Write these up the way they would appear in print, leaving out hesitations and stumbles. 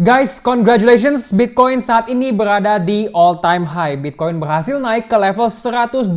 Guys, congratulations! Bitcoin saat ini berada di all-time high. Bitcoin berhasil naik ke level 112.000.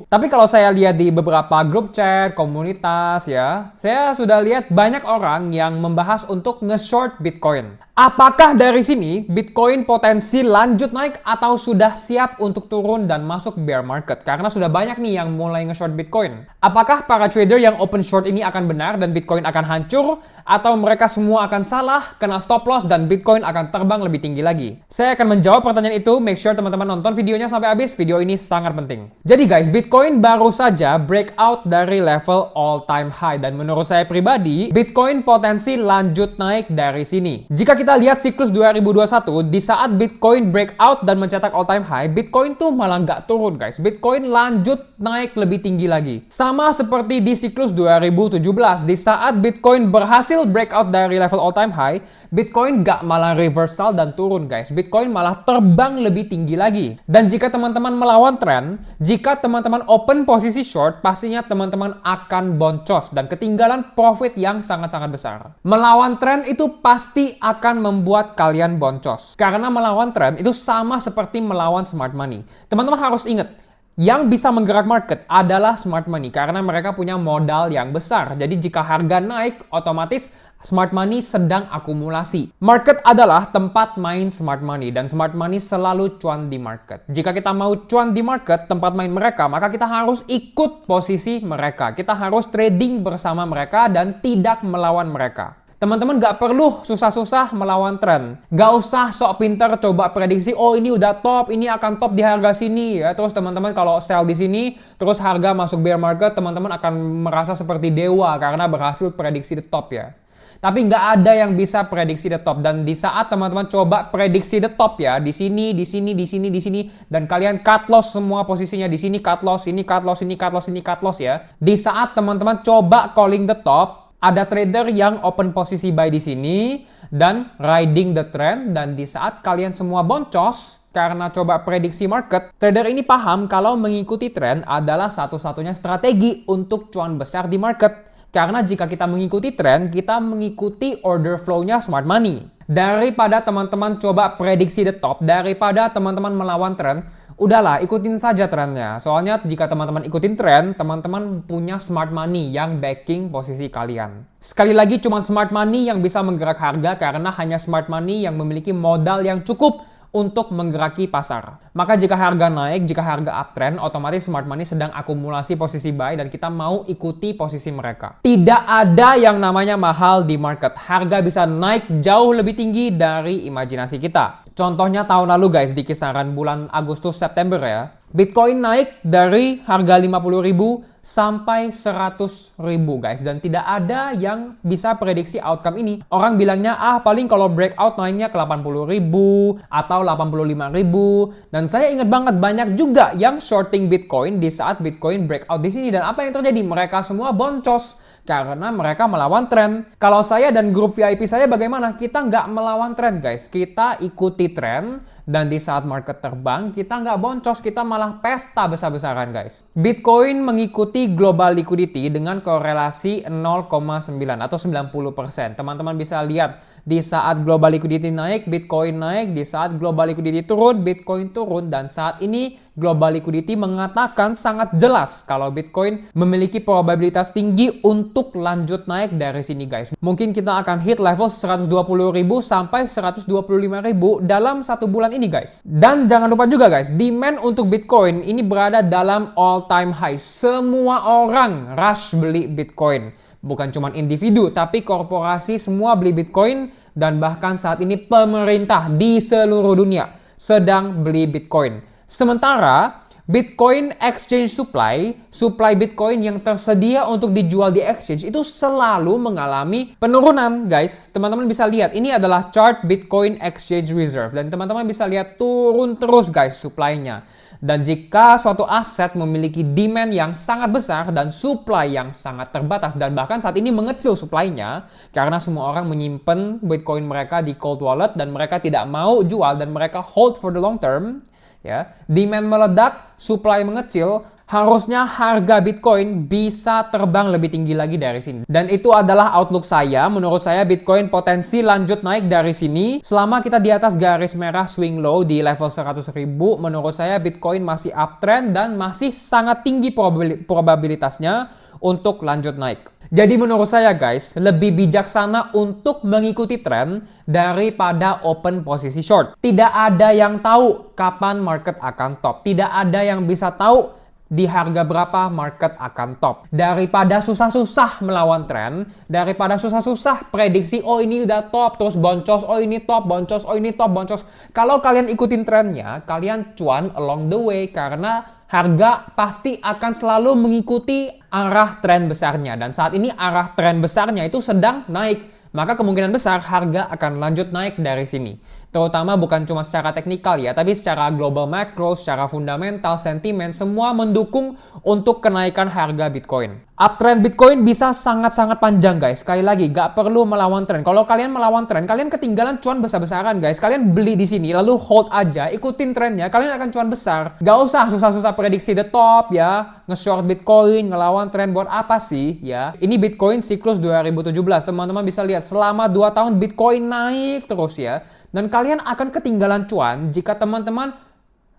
Tapi kalau saya lihat di beberapa grup chat, komunitas ya, saya sudah lihat banyak orang yang membahas untuk nge-short Bitcoin. Apakah dari sini Bitcoin potensi lanjut naik atau sudah siap untuk turun dan masuk bear market? Karena sudah banyak nih yang mulai nge-short Bitcoin. Apakah para trader yang open short ini akan benar dan Bitcoin akan hancur? Atau mereka semua akan salah, kena stop loss, dan Bitcoin akan terbang lebih tinggi lagi? Saya akan menjawab pertanyaan itu. Make sure teman-teman nonton videonya sampai habis. Video ini sangat penting. Jadi guys, Bitcoin baru saja breakout dari level all-time high. Dan menurut saya pribadi, Bitcoin potensi lanjut naik dari sini. Jika kita lihat siklus 2021, di saat Bitcoin breakout dan mencetak all-time high, Bitcoin tuh malah nggak turun guys. Bitcoin lanjut naik lebih tinggi lagi. Sama seperti di siklus 2017, di saat Bitcoin berhasil breakout dari level all-time high, Bitcoin gak malah reversal dan turun guys. Bitcoin malah terbang lebih tinggi lagi. Dan jika teman-teman melawan tren, jika teman-teman open posisi short, pastinya teman-teman akan boncos dan ketinggalan profit yang sangat-sangat besar. Melawan tren itu pasti akan membuat kalian boncos. Karena melawan tren itu sama seperti melawan smart money. Teman-teman harus ingat, yang bisa menggerak market adalah smart money karena mereka punya modal yang besar. Jadi jika harga naik, otomatis smart money sedang akumulasi. Market adalah tempat main smart money dan smart money selalu cuan di market. Jika kita mau cuan di market, tempat main mereka, maka kita harus ikut posisi mereka. Kita harus trading bersama mereka dan tidak melawan mereka. Teman-teman gak perlu susah-susah melawan tren. Gak usah sok pinter coba prediksi, oh ini udah top, ini akan top di harga sini ya. Terus teman-teman kalau sell di sini, terus harga masuk bear market, teman-teman akan merasa seperti dewa karena berhasil prediksi the top ya. Tapi nggak ada yang bisa prediksi the top. Dan di saat teman-teman coba prediksi the top ya, di sini, di sini, di sini, di sini, dan kalian cut loss semua posisinya di sini, cut loss, ini cut loss, ini cut loss, ini cut loss ya. Di saat teman-teman coba calling the top, ada trader yang open posisi buy di sini dan riding the trend, dan di saat kalian semua boncos karena coba prediksi market, trader ini paham kalau mengikuti tren adalah satu-satunya strategi untuk cuan besar di market. Karena jika kita mengikuti tren, kita mengikuti order flow-nya smart money. Daripada teman-teman coba prediksi the top, daripada teman-teman melawan tren, udahlah ikutin saja trennya. Soalnya jika teman-teman ikutin tren, teman-teman punya smart money yang backing posisi kalian. Sekali lagi, cuma smart money yang bisa menggerak harga karena hanya smart money yang memiliki modal yang cukup untuk menggeraki pasar. Maka jika harga naik, jika harga uptrend, otomatis smart money sedang akumulasi posisi buy dan kita mau ikuti posisi mereka. Tidak ada yang namanya mahal di market. Harga bisa naik jauh lebih tinggi dari imajinasi kita. Contohnya tahun lalu guys, di kisaran bulan Agustus September ya, Bitcoin naik dari harga 50.000 sampai 100.000 guys, dan tidak ada yang bisa prediksi outcome ini. Orang bilangnya paling kalau breakout naiknya ke 80.000 atau 85.000, dan saya ingat banget banyak juga yang shorting Bitcoin di saat Bitcoin breakout di sini, dan apa yang terjadi? Mereka semua boncos karena mereka melawan tren. Kalau saya dan grup VIP saya bagaimana? Kita nggak melawan tren guys, kita ikuti tren. Dan di saat market terbang, kita nggak boncos, kita malah pesta besar-besaran guys. Bitcoin mengikuti global liquidity dengan korelasi 0,9 atau 90%. Teman-teman bisa lihat, di saat global liquidity naik, Bitcoin naik. Di saat global liquidity turun, Bitcoin turun. Dan saat ini global liquidity mengatakan sangat jelas kalau Bitcoin memiliki probabilitas tinggi untuk lanjut naik dari sini guys. Mungkin kita akan hit level 120.000 sampai 125.000 dalam satu bulan ini guys. Dan jangan lupa juga guys, demand untuk Bitcoin ini berada dalam all time high. Semua orang rush beli Bitcoin. Bukan cuma individu, tapi korporasi semua beli Bitcoin, dan bahkan saat ini pemerintah di seluruh dunia sedang beli Bitcoin. Sementara Bitcoin exchange supply Bitcoin yang tersedia untuk dijual di exchange itu selalu mengalami penurunan guys. Teman-teman bisa lihat, ini adalah chart Bitcoin exchange reserve, dan teman-teman bisa lihat turun terus guys supply-nya. Dan jika suatu aset memiliki demand yang sangat besar dan supply yang sangat terbatas, dan bahkan saat ini mengecil supply-nya karena semua orang menyimpan Bitcoin mereka di cold wallet dan mereka tidak mau jual dan mereka hold for the long term, ya, demand meledak, supply mengecil, harusnya harga Bitcoin bisa terbang lebih tinggi lagi dari sini. Dan itu adalah outlook saya. Menurut saya Bitcoin potensi lanjut naik dari sini. Selama kita di atas garis merah swing low di level 100.000, menurut saya Bitcoin masih uptrend dan masih sangat tinggi probabilitasnya untuk lanjut naik. Jadi menurut saya guys, lebih bijaksana untuk mengikuti tren daripada open posisi short. Tidak ada yang tahu kapan market akan top. Tidak ada yang bisa tahu di harga berapa market akan top. Daripada susah-susah melawan tren, daripada susah-susah prediksi, oh ini udah top, terus boncos, oh ini top, boncos, oh ini top, boncos. Kalau kalian ikutin trennya, kalian cuan along the way karena harga pasti akan selalu mengikuti arah tren besarnya. Dan saat ini arah tren besarnya itu sedang naik. Maka kemungkinan besar harga akan lanjut naik dari sini. Terutama bukan cuma secara teknikal ya, tapi secara global macro, secara fundamental, sentimen, semua mendukung untuk kenaikan harga Bitcoin. Uptrend Bitcoin bisa sangat-sangat panjang guys. Sekali lagi, gak perlu melawan tren. Kalau kalian melawan tren, kalian ketinggalan cuan besar-besaran guys. Kalian beli di sini, lalu hold aja, ikutin trennya, kalian akan cuan besar. Gak usah susah-susah prediksi the top ya, nge-short Bitcoin, ngelawan tren, buat apa sih ya. Ini Bitcoin siklus 2017, teman-teman bisa lihat selama 2 tahun Bitcoin naik terus ya. Dan kalian akan ketinggalan cuan jika teman-teman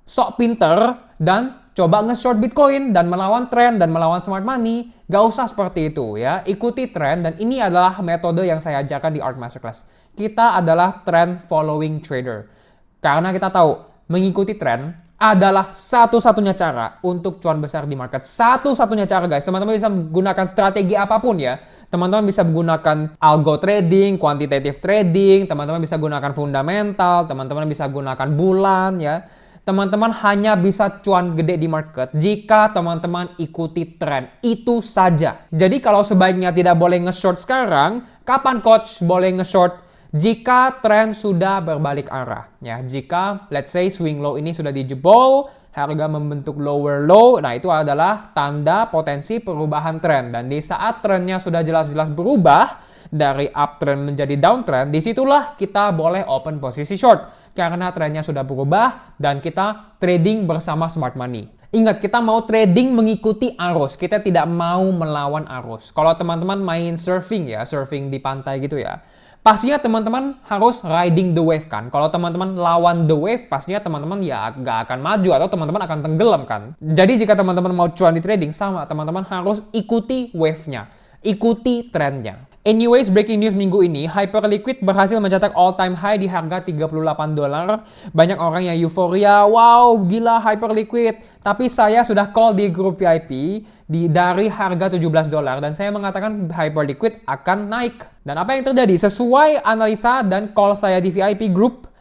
sok pinter dan coba nge-short Bitcoin dan melawan tren dan melawan smart money. Gak usah seperti itu ya. Ikuti tren dan ini adalah metode yang saya ajarkan di Art Masterclass. Kita adalah trend following trader. Karena kita tahu mengikuti tren adalah satu-satunya cara untuk cuan besar di market. Satu-satunya cara guys. Teman-teman bisa menggunakan strategi apapun ya. Teman-teman bisa menggunakan algo trading, quantitative trading, teman-teman bisa gunakan fundamental, teman-teman bisa gunakan bulan ya. Teman-teman hanya bisa cuan gede di market jika teman-teman ikuti tren. Itu saja. Jadi kalau sebaiknya tidak boleh nge-short sekarang, kapan coach boleh nge-short? Jika tren sudah berbalik arah. Ya, jika let's say swing low ini sudah dijebol, harga membentuk lower low, nah itu adalah tanda potensi perubahan tren. Dan di saat trennya sudah jelas-jelas berubah dari uptrend menjadi downtrend, disitulah kita boleh open posisi short. Karena trennya sudah berubah dan kita trading bersama smart money. Ingat, kita mau trading mengikuti arus, kita tidak mau melawan arus. Kalau teman-teman main surfing ya, surfing di pantai gitu ya, pastinya teman-teman harus riding the wave kan. Kalau teman-teman lawan the wave, pastinya teman-teman ya gak akan maju atau teman-teman akan tenggelam kan. Jadi jika teman-teman mau cuan di trading, sama teman-teman harus ikuti wave-nya, ikuti trennya. Anyways, breaking news minggu ini, Hyperliquid berhasil mencetak all-time high di harga $38. Banyak orang yang euforia, wow gila Hyperliquid. Tapi saya sudah call di grup VIP dari harga $17 dan saya mengatakan Hyperliquid akan naik. Dan apa yang terjadi? Sesuai analisa dan call saya di VIP group,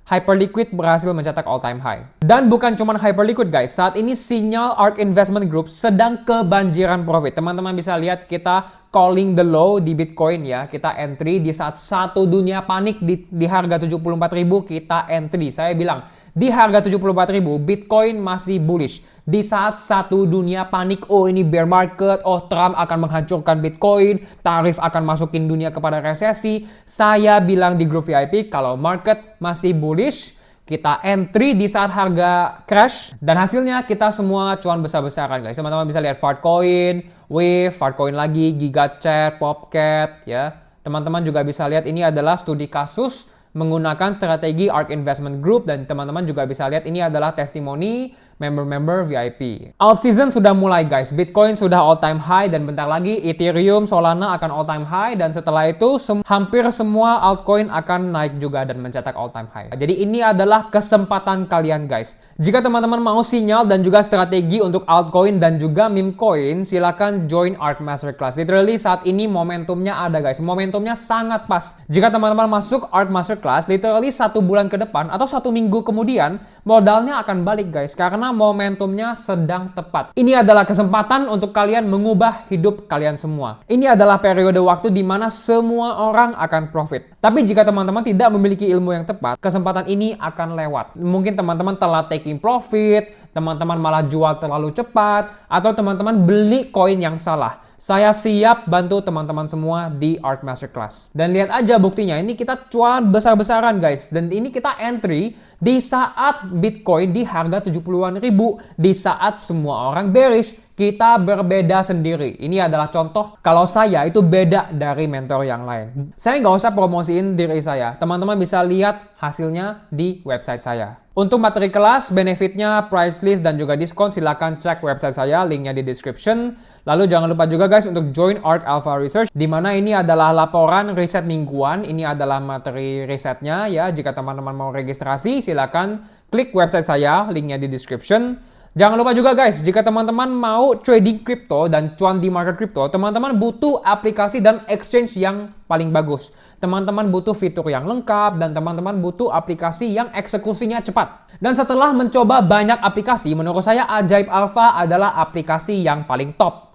Hyperliquid berhasil mencetak all-time high. Dan bukan cuma Hyperliquid guys, saat ini sinyal ARK Investment Group sedang kebanjiran profit. Teman-teman bisa lihat kita calling the low di Bitcoin ya. Kita entry di saat satu dunia panik di harga 74.000 kita entry. Saya bilang di harga 74.000 Bitcoin masih bullish. Di saat satu dunia panik, oh ini bear market, oh Trump akan menghancurkan Bitcoin, tarif akan masukin dunia kepada resesi. Saya bilang di grup VIP kalau market masih bullish, kita entry di saat harga crash dan hasilnya kita semua cuan besar-besaran guys. Teman-teman bisa lihat Fartcoin, Wave, Fartcoin lagi, GigaChat, Popcat ya. Teman-teman juga bisa lihat ini adalah studi kasus menggunakan strategi ARK Investment Group dan teman-teman juga bisa lihat ini adalah testimoni member-member VIP. Alt season sudah mulai guys. Bitcoin sudah all time high dan bentar lagi Ethereum, Solana akan all time high dan setelah itu hampir semua altcoin akan naik juga dan mencetak all time high. Jadi ini adalah kesempatan kalian guys. Jika teman-teman mau sinyal dan juga strategi untuk altcoin dan juga meme coin, silakan join ARK Masterclass. Literally saat ini momentumnya ada guys. Momentumnya sangat pas. Jika teman-teman masuk ARK Masterclass, literally 1 bulan ke depan atau 1 minggu kemudian, modalnya akan balik guys. Karena momentumnya sedang tepat. Ini adalah kesempatan untuk kalian mengubah hidup kalian semua. Ini adalah periode waktu di mana semua orang akan profit. Tapi jika teman-teman tidak memiliki ilmu yang tepat, kesempatan ini akan lewat. Mungkin teman-teman telah taking profit, teman-teman malah jual terlalu cepat, atau teman-teman beli koin yang salah. saya siap bantu teman-teman semua di Art Masterclass. Dan lihat aja buktinya, ini kita cuan besar-besaran guys. Dan ini kita entry di saat Bitcoin di harga 70-an ribu. Di saat semua orang bearish, kita berbeda sendiri. Ini adalah contoh kalau saya itu beda dari mentor yang lain. Saya nggak usah promosiin diri saya. Teman-teman bisa lihat hasilnya di website saya. Untuk materi kelas, benefitnya, price list, dan juga diskon, silahkan cek website saya, linknya di description. Lalu jangan lupa juga guys untuk join Arc Alpha Research, di mana ini adalah laporan riset mingguan. Ini adalah materi risetnya ya. Jika teman-teman mau registrasi, silahkan klik website saya, linknya di description. Jangan lupa juga guys, jika teman-teman mau trading crypto dan cuan di market crypto, teman-teman butuh aplikasi dan exchange yang paling bagus. Teman-teman butuh fitur yang lengkap dan teman-teman butuh aplikasi yang eksekusinya cepat. Dan setelah mencoba banyak aplikasi, menurut saya Ajaib Alpha adalah aplikasi yang paling top.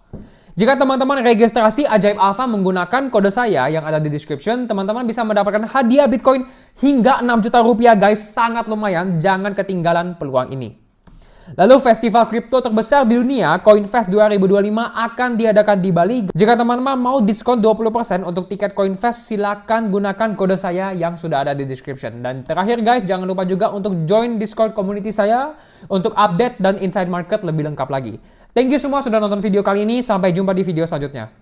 Jika teman-teman registrasi Ajaib Alpha menggunakan kode saya yang ada di description, teman-teman bisa mendapatkan hadiah Bitcoin hingga 6 juta rupiah guys. Sangat lumayan, jangan ketinggalan peluang ini. Lalu festival kripto terbesar di dunia, CoinFest 2025 akan diadakan di Bali. Jika teman-teman mau diskon 20% untuk tiket CoinFest, silakan gunakan kode saya yang sudah ada di description. Dan terakhir guys, jangan lupa juga untuk join Discord community saya untuk update dan inside market lebih lengkap lagi. Thank you semua sudah nonton video kali ini, sampai jumpa di video selanjutnya.